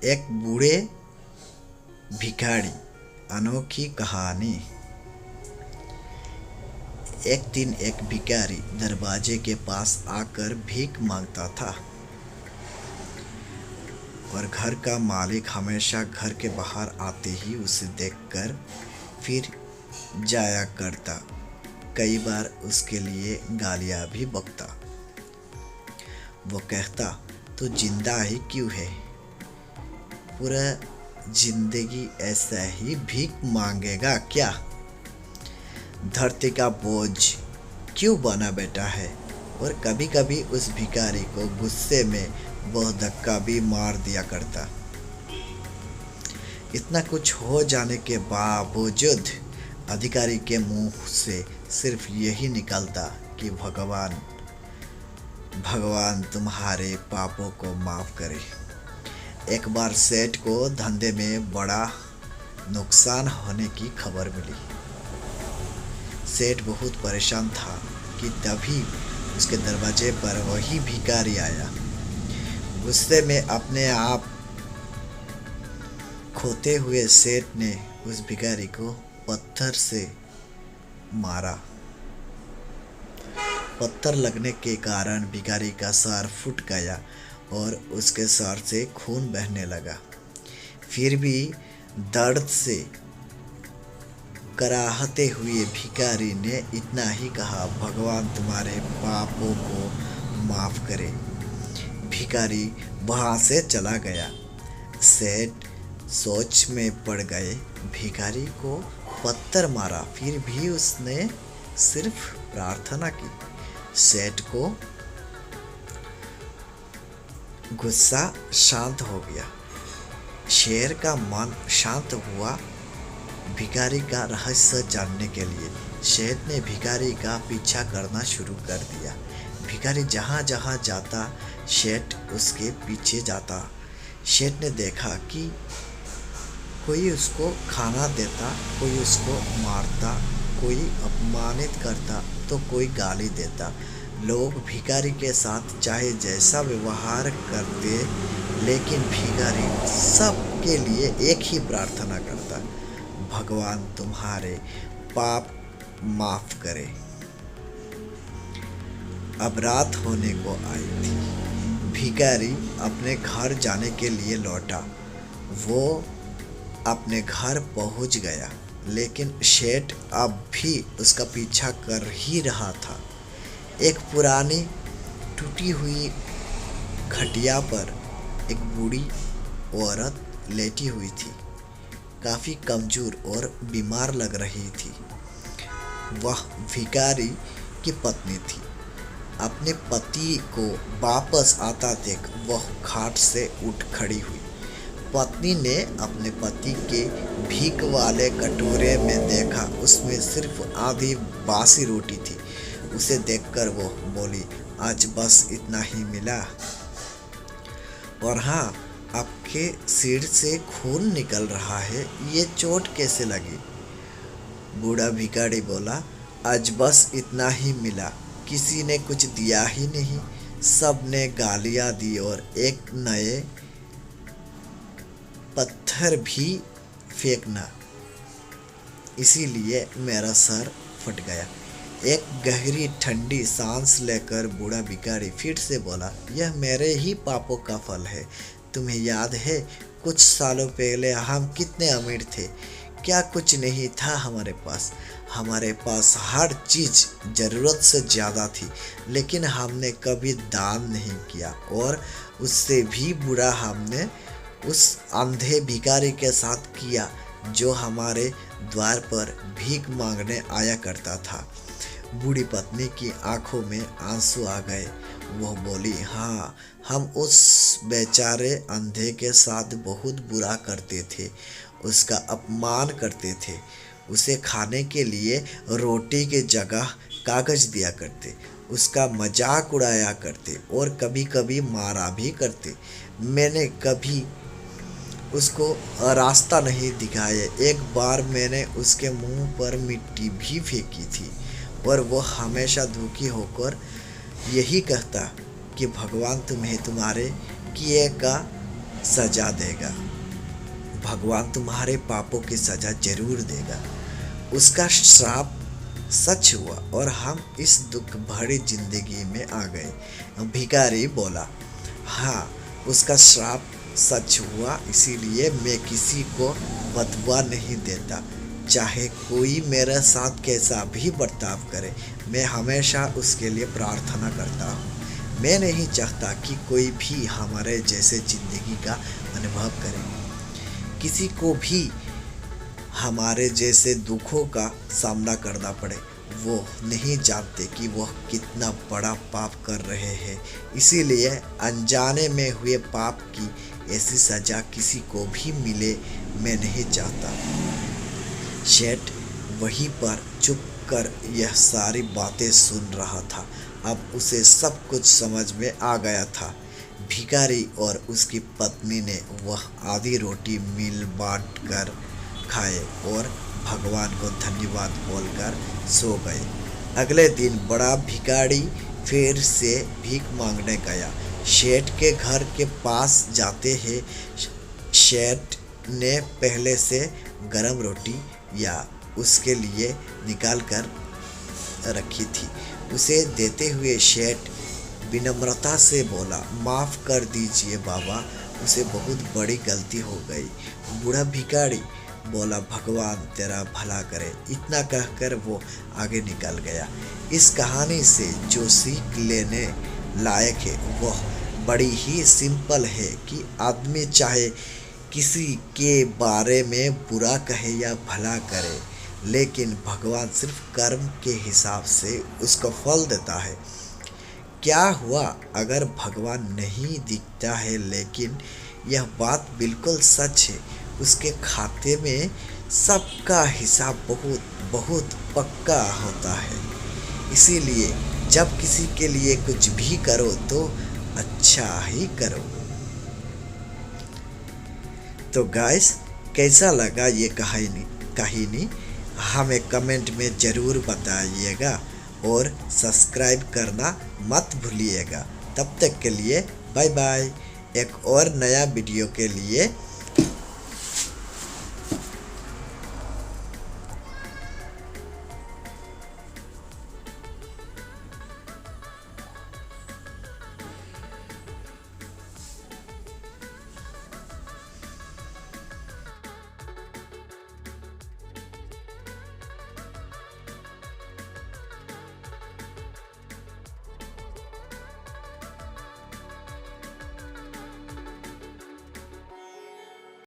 एक बूढ़े भिखारी। अनोखी कहानी। एक दिन एक भिखारी दरवाजे के पास आकर भीख मांगता था और घर का मालिक हमेशा घर के बाहर आते ही उसे देखकर फिर जाया करता। कई बार उसके लिए गालियाँ भी बकता। वो कहता, तो जिंदा ही क्यों है? पूरा जिंदगी ऐसा ही भीख मांगेगा क्या? धरती का बोझ क्यों बना बैठा है? और कभी कभी उस भिखारी को गुस्से में वह धक्का भी मार दिया करता। इतना कुछ हो जाने के बावजूद अधिकारी के मुंह से सिर्फ यही निकलता कि भगवान भगवान तुम्हारे पापों को माफ करे। एक बार सेठ को धंधे में बड़ा नुकसान होने की खबर मिली। सेठ बहुत परेशान था कि तभी उसके दरवाजे पर वही भिखारी आया। गुस्से में अपने आप खोते हुए सेठ ने उस भिखारी को पत्थर से मारा। पत्थर लगने के कारण भिखारी का सर फूट गया और उसके सर से खून बहने लगा। फिर भी दर्द से कराहते हुए भिखारी ने इतना ही कहा, भगवान तुम्हारे पापों को माफ करे। भिखारी वहां से चला गया। सेठ सोच में पड़ गए। भिखारी को पत्थर मारा, फिर भी उसने सिर्फ प्रार्थना की। सेठ को गुस्सा शांत हो गया। शेर का मन शांत हुआ। भिखारी का रहस्य जानने के लिए सेठ ने भिखारी का पीछा करना शुरू कर दिया। भिखारी जहाँ जहाँ जाता सेठ उसके पीछे जाता। सेठ ने देखा कि कोई उसको खाना देता, कोई उसको मारता, कोई अपमानित करता तो कोई गाली देता। लोग भिखारी के साथ चाहे जैसा व्यवहार करते, लेकिन भिखारी सबके लिए एक ही प्रार्थना करता, भगवान तुम्हारे पाप माफ करे। अब रात होने को आई थी। भिखारी अपने घर जाने के लिए लौटा। वो अपने घर पहुंच गया, लेकिन सेठ अब भी उसका पीछा कर ही रहा था। एक पुरानी टूटी हुई खटिया पर एक बूढ़ी औरत लेटी हुई थी। काफ़ी कमज़ोर और बीमार लग रही थी। वह भिखारी की पत्नी थी। अपने पति को वापस आता देख वह खाट से उठ खड़ी हुई। पत्नी ने अपने पति के भीख वाले कटोरे में देखा, उसमें सिर्फ आधी बासी रोटी थी। उसे देखकर वो बोली, आज बस इतना ही मिला। और हाँ, आपके सिर से खून निकल रहा है, ये चोट कैसे लगी? बूढ़ा भिखारी बोला, आज बस इतना ही मिला, किसी ने कुछ दिया ही नहीं। सब ने गालियाँ दी और एक नए पत्थर भी फेंकना, इसीलिए मेरा सर फट गया। एक गहरी ठंडी सांस लेकर बूढ़ा भिखारी फिर से बोला, यह मेरे ही पापों का फल है। तुम्हें याद है कुछ सालों पहले हम कितने अमीर थे? क्या कुछ नहीं था हमारे पास? हमारे पास हर चीज़ ज़रूरत से ज़्यादा थी, लेकिन हमने कभी दान नहीं किया। और उससे भी बुरा हमने उस अंधे भिखारी के साथ किया जो हमारे द्वार पर भीख मांगने आया करता था। बूढ़ी पत्नी की आंखों में आंसू आ गए। वह बोली, हाँ, हम उस बेचारे अंधे के साथ बहुत बुरा करते थे, उसका अपमान करते थे, उसे खाने के लिए रोटी की जगह कागज दिया करते, उसका मजाक उड़ाया करते और कभी कभी मारा भी करते। मैंने कभी उसको रास्ता नहीं दिखाया। एक बार मैंने उसके मुंह पर मिट्टी भी फेंकी थी और वह हमेशा दुखी होकर यही कहता कि भगवान तुम्हें तुम्हारे किए का सजा देगा। भगवान तुम्हारे पापों की सजा जरूर देगा। उसका श्राप सच हुआ और हम इस दुख भरी जिंदगी में आ गए। भिखारी बोला, हाँ, उसका श्राप सच हुआ, इसीलिए मैं किसी को बदुआ नहीं देता। चाहे कोई मेरे साथ कैसा भी बर्ताव करे, मैं हमेशा उसके लिए प्रार्थना करता हूँ। मैं नहीं चाहता कि कोई भी हमारे जैसे ज़िंदगी का अनुभव करे। किसी को भी हमारे जैसे दुखों का सामना करना पड़े। वो नहीं जानते कि वह कितना बड़ा पाप कर रहे हैं, इसीलिए अनजाने में हुए पाप की ऐसी सज़ा किसी को भी मिले मैं नहीं चाहता। शेठ वहीं पर चुप कर यह सारी बातें सुन रहा था। अब उसे सब कुछ समझ में आ गया था। भिखारी और उसकी पत्नी ने वह आधी रोटी मिल बांट कर खाए और भगवान को धन्यवाद बोलकर सो गए। अगले दिन बड़ा भिखारी फिर से भीख मांगने गया। शेठ के घर के पास जाते ही शेठ ने पहले से गरम रोटी या उसके लिए निकाल कर रखी थी। उसे देते हुए शेठ विनम्रता से बोला, माफ़ कर दीजिए बाबा, उसे बहुत बड़ी गलती हो गई। बूढ़ा भिखारी बोला, भगवान तेरा भला करे। इतना कहकर वो आगे निकल गया। इस कहानी से जो सीख लेने लायक है वह बड़ी ही सिंपल है कि आदमी चाहे किसी के बारे में बुरा कहे या भला करे, लेकिन भगवान सिर्फ कर्म के हिसाब से उसका फल देता है। क्या हुआ अगर भगवान नहीं दिखता है, लेकिन यह बात बिल्कुल सच है, उसके खाते में सबका हिसाब बहुत बहुत पक्का होता है। इसीलिए जब किसी के लिए कुछ भी करो तो अच्छा ही करो। तो गाइस, कैसा लगा ये कहानी हमें कमेंट में ज़रूर बताइएगा और सब्सक्राइब करना मत भूलिएगा। तब तक के लिए बाय बाय। एक और नया वीडियो के लिए